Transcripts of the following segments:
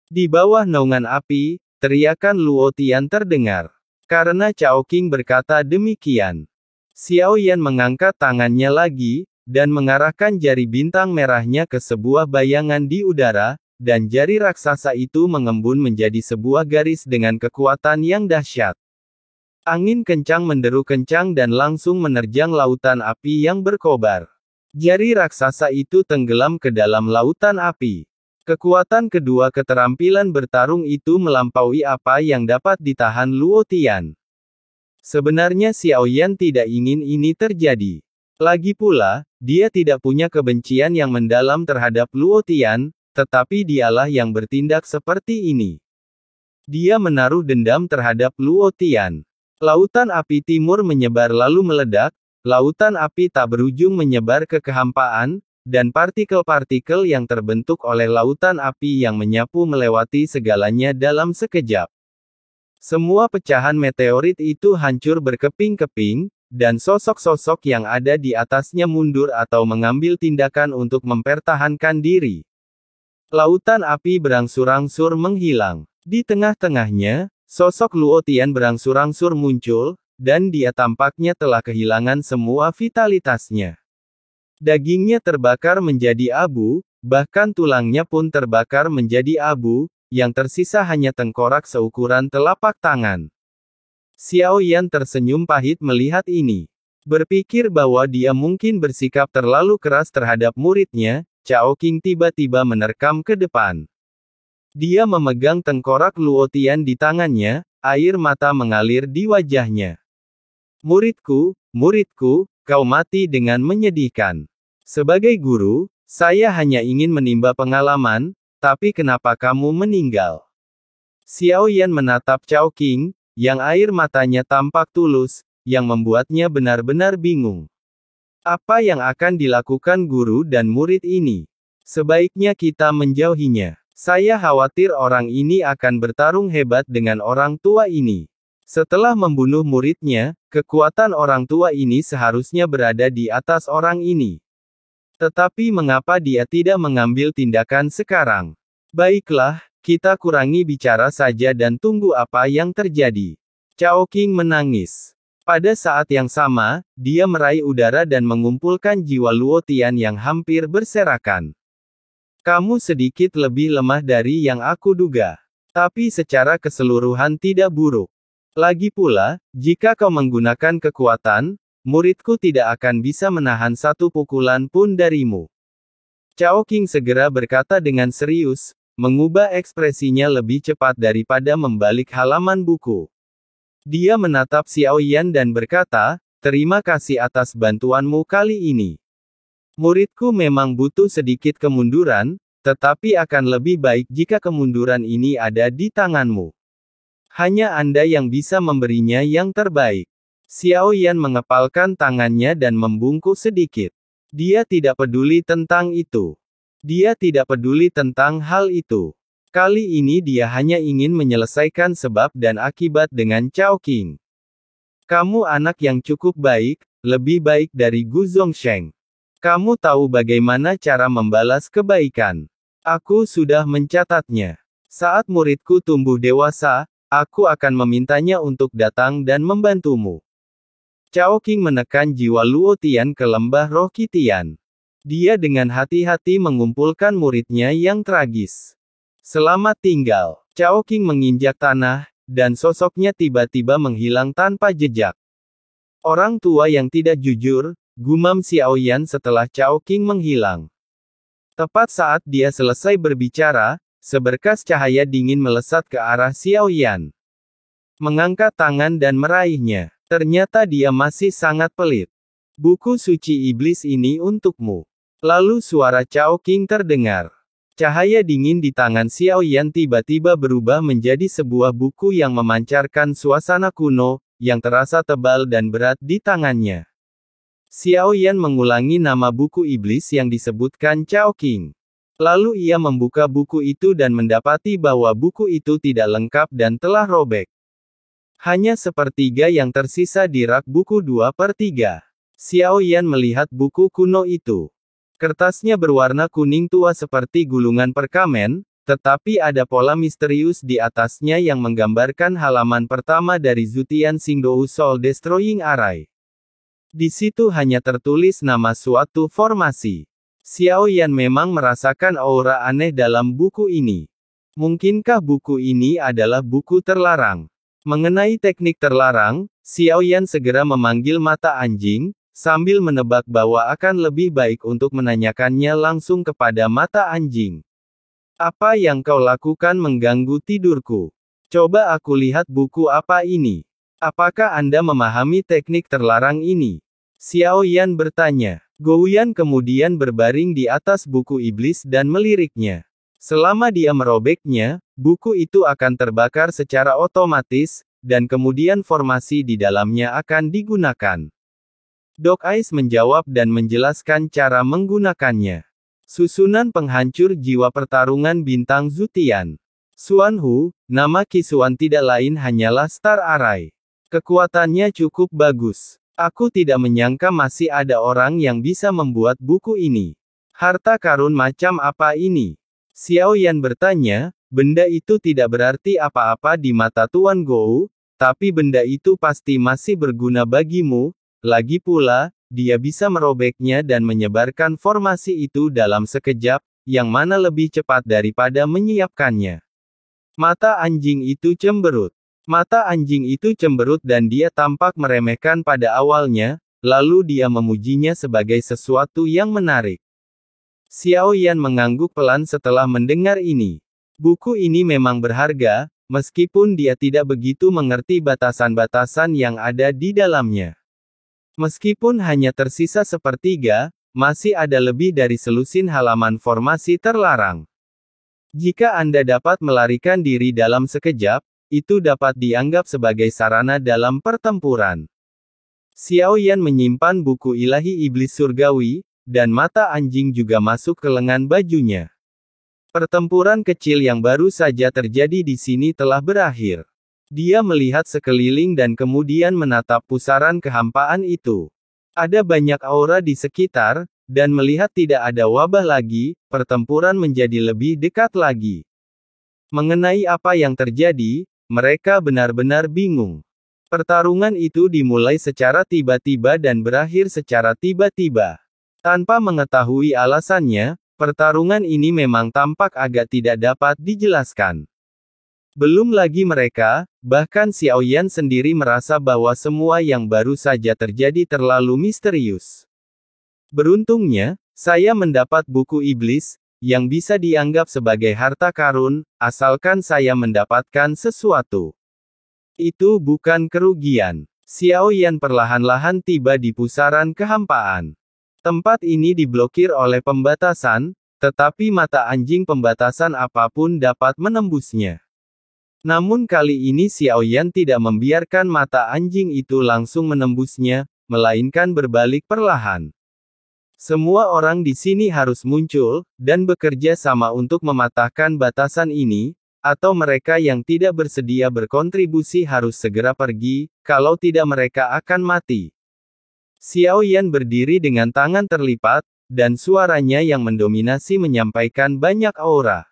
Di bawah naungan api, teriakan Luo Tian terdengar. Karena Cao Qing berkata demikian, Xiao Yan mengangkat tangannya lagi, dan mengarahkan jari bintang merahnya ke sebuah bayangan di udara, dan jari raksasa itu mengembun menjadi sebuah garis dengan kekuatan yang dahsyat. Angin kencang menderu kencang dan langsung menerjang lautan api yang berkobar. Jari raksasa itu tenggelam ke dalam lautan api. Kekuatan kedua keterampilan bertarung itu melampaui apa yang dapat ditahan Luo Tian. Sebenarnya Xiao Yan tidak ingin ini terjadi. Lagi pula, dia tidak punya kebencian yang mendalam terhadap Luo Tian, tetapi dialah yang bertindak seperti ini. Dia menaruh dendam terhadap Luo Tian. Lautan api timur menyebar lalu meledak, lautan api tak berujung menyebar ke kehampaan, dan partikel-partikel yang terbentuk oleh lautan api yang menyapu melewati segalanya dalam sekejap. Semua pecahan meteorit itu hancur berkeping-keping, dan sosok-sosok yang ada di atasnya mundur atau mengambil tindakan untuk mempertahankan diri. Lautan api berangsur-angsur menghilang. Di tengah-tengahnya, sosok Luo Tian berangsur-angsur muncul, dan dia tampaknya telah kehilangan semua vitalitasnya. Dagingnya terbakar menjadi abu, bahkan tulangnya pun terbakar menjadi abu, yang tersisa hanya tengkorak seukuran telapak tangan. Xiao Yan tersenyum pahit melihat ini. Berpikir bahwa dia mungkin bersikap terlalu keras terhadap muridnya, Cao Qing tiba-tiba menerkam ke depan. Dia memegang tengkorak Luo Tian di tangannya, air mata mengalir di wajahnya. Muridku, muridku, kau mati dengan menyedihkan. Sebagai guru, saya hanya ingin menimba pengalaman, tapi kenapa kamu meninggal? Xiao Yan menatap Cao Qing, yang air matanya tampak tulus, yang membuatnya benar-benar bingung. Apa yang akan dilakukan guru dan murid ini? Sebaiknya kita menjauhinya. Saya khawatir orang ini akan bertarung hebat dengan orang tua ini. Setelah membunuh muridnya, kekuatan orang tua ini seharusnya berada di atas orang ini. Tetapi mengapa dia tidak mengambil tindakan sekarang? Baiklah, kita kurangi bicara saja dan tunggu apa yang terjadi. Cao Qing menangis. Pada saat yang sama, dia meraih udara dan mengumpulkan jiwa Luo Tian yang hampir berserakan. Kamu sedikit lebih lemah dari yang aku duga. Tapi secara keseluruhan tidak buruk. Lagi pula, jika kau menggunakan kekuatan, muridku tidak akan bisa menahan satu pukulan pun darimu. Cao Qing segera berkata dengan serius, mengubah ekspresinya lebih cepat daripada membalik halaman buku. Dia menatap Xiao Yan dan berkata, terima kasih atas bantuanmu kali ini. Muridku memang butuh sedikit kemunduran, tetapi akan lebih baik jika kemunduran ini ada di tanganmu. Hanya Anda yang bisa memberinya yang terbaik. Xiao Yan mengepalkan tangannya dan membungkuk sedikit. Dia tidak peduli tentang itu. Dia tidak peduli tentang hal itu. Kali ini dia hanya ingin menyelesaikan sebab dan akibat dengan Cao Qing. Kamu anak yang cukup baik, lebih baik dari Gu Zongsheng. Kamu tahu bagaimana cara membalas kebaikan. Aku sudah mencatatnya. Saat muridku tumbuh dewasa, aku akan memintanya untuk datang dan membantumu. Cao Qing menekan jiwa Luo Tian ke lembah roh Qitian. Dia dengan hati-hati mengumpulkan muridnya yang tragis. Selamat tinggal. Cao Qing menginjak tanah, dan sosoknya tiba-tiba menghilang tanpa jejak. Orang tua yang tidak jujur, gumam Xiao Yan setelah Cao Qing menghilang. Tepat saat dia selesai berbicara, seberkas cahaya dingin melesat ke arah Xiao Yan. Mengangkat tangan dan meraihnya. Ternyata dia masih sangat pelit. Buku suci iblis ini untukmu. Lalu suara Cao Qing terdengar. Cahaya dingin di tangan Xiao Yan tiba-tiba berubah menjadi sebuah buku yang memancarkan suasana kuno, yang terasa tebal dan berat di tangannya. Xiao Yan mengulangi nama buku iblis yang disebutkan Cao Qing. Lalu ia membuka buku itu dan mendapati bahwa buku itu tidak lengkap dan telah robek. Hanya sepertiga yang tersisa di rak buku 2/3. Xiao Yan melihat buku kuno itu. Kertasnya berwarna kuning tua seperti gulungan perkamen, tetapi ada pola misterius di atasnya yang menggambarkan halaman pertama dari Zutian Xingdou Soul Destroying Array. Di situ hanya tertulis nama suatu formasi. Xiao Yan memang merasakan aura aneh dalam buku ini. Mungkinkah buku ini adalah buku terlarang? Mengenai teknik terlarang, Xiao Yan segera memanggil mata anjing, sambil menebak bahwa akan lebih baik untuk menanyakannya langsung kepada mata anjing. Apa yang kau lakukan mengganggu tidurku? Coba aku lihat buku apa ini. Apakah Anda memahami teknik terlarang ini? Xiao Yan bertanya. Gouyan kemudian berbaring di atas buku iblis dan meliriknya. Selama dia merobeknya, buku itu akan terbakar secara otomatis, dan kemudian formasi di dalamnya akan digunakan. Dog Eyes menjawab dan menjelaskan cara menggunakannya. Susunan penghancur jiwa pertarungan bintang Zutian. Xuan Hu, nama Qi Xuan tidak lain hanyalah Star Array. Kekuatannya cukup bagus. Aku tidak menyangka masih ada orang yang bisa membuat buku ini. Harta karun macam apa ini? Xiao Yan bertanya, benda itu tidak berarti apa-apa di mata Tuan Gou, tapi benda itu pasti masih berguna bagimu, lagi pula, dia bisa merobeknya dan menyebarkan formasi itu dalam sekejap, yang mana lebih cepat daripada menyiapkannya. Mata anjing itu cemberut. Mata anjing itu cemberut dan dia tampak meremehkan pada awalnya, lalu dia memujinya sebagai sesuatu yang menarik. Xiao Yan mengangguk pelan setelah mendengar ini. Buku ini memang berharga, meskipun dia tidak begitu mengerti batasan-batasan yang ada di dalamnya. Meskipun hanya tersisa sepertiga, masih ada lebih dari selusin halaman formasi terlarang. Jika Anda dapat melarikan diri dalam sekejap, itu dapat dianggap sebagai sarana dalam pertempuran. Xiao Yan menyimpan buku ilahi iblis surgawi, dan mata anjing juga masuk ke lengan bajunya. Pertempuran kecil yang baru saja terjadi di sini telah berakhir. Dia melihat sekeliling dan kemudian menatap pusaran kehampaan itu. Ada banyak aura di sekitar, dan melihat tidak ada wabah lagi, pertempuran menjadi lebih dekat lagi. Mengenai apa yang terjadi, mereka benar-benar bingung. Pertarungan itu dimulai secara tiba-tiba dan berakhir secara tiba-tiba. Tanpa mengetahui alasannya, pertarungan ini memang tampak agak tidak dapat dijelaskan. Belum lagi mereka, bahkan Xiao Yan sendiri merasa bahwa semua yang baru saja terjadi terlalu misterius. Beruntungnya, saya mendapat buku iblis, yang bisa dianggap sebagai harta karun, asalkan saya mendapatkan sesuatu. Itu bukan kerugian. Xiao Yan perlahan-lahan tiba di pusaran kehampaan. Tempat ini diblokir oleh pembatasan, tetapi mata anjing pembatasan apapun dapat menembusnya. Namun kali ini Xiao Yan tidak membiarkan mata anjing itu langsung menembusnya, melainkan berbalik perlahan. Semua orang di sini harus muncul, dan bekerja sama untuk mematahkan batasan ini, atau mereka yang tidak bersedia berkontribusi harus segera pergi, kalau tidak mereka akan mati. Xiao Yan berdiri dengan tangan terlipat, dan suaranya yang mendominasi menyampaikan banyak aura.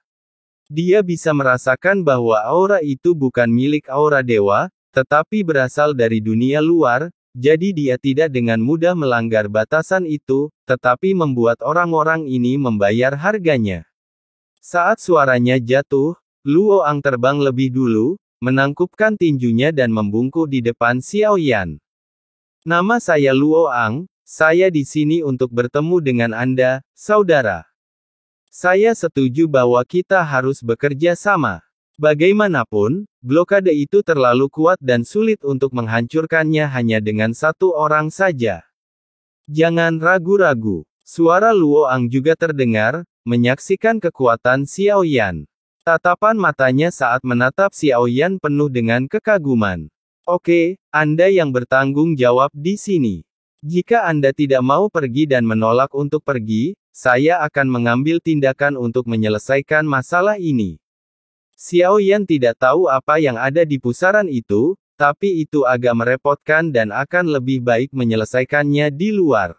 Dia bisa merasakan bahwa aura itu bukan milik aura dewa, tetapi berasal dari dunia luar, jadi dia tidak dengan mudah melanggar batasan itu, tetapi membuat orang-orang ini membayar harganya. Saat suaranya jatuh, Luo Ang terbang lebih dulu, menangkupkan tinjunya dan membungkuk di depan Xiao Yan. Nama saya Luo Ang, saya di sini untuk bertemu dengan Anda, saudara. Saya setuju bahwa kita harus bekerja sama. Bagaimanapun, blokade itu terlalu kuat dan sulit untuk menghancurkannya hanya dengan satu orang saja. Jangan ragu-ragu. Suara Luo Ang juga terdengar, menyaksikan kekuatan Xiao Yan. Tatapan matanya saat menatap Xiao Yan penuh dengan kekaguman. Oke, Anda yang bertanggung jawab di sini. Jika Anda tidak mau pergi dan menolak untuk pergi, saya akan mengambil tindakan untuk menyelesaikan masalah ini. Xiao Yan tidak tahu apa yang ada di pusaran itu, tapi itu agak merepotkan dan akan lebih baik menyelesaikannya di luar.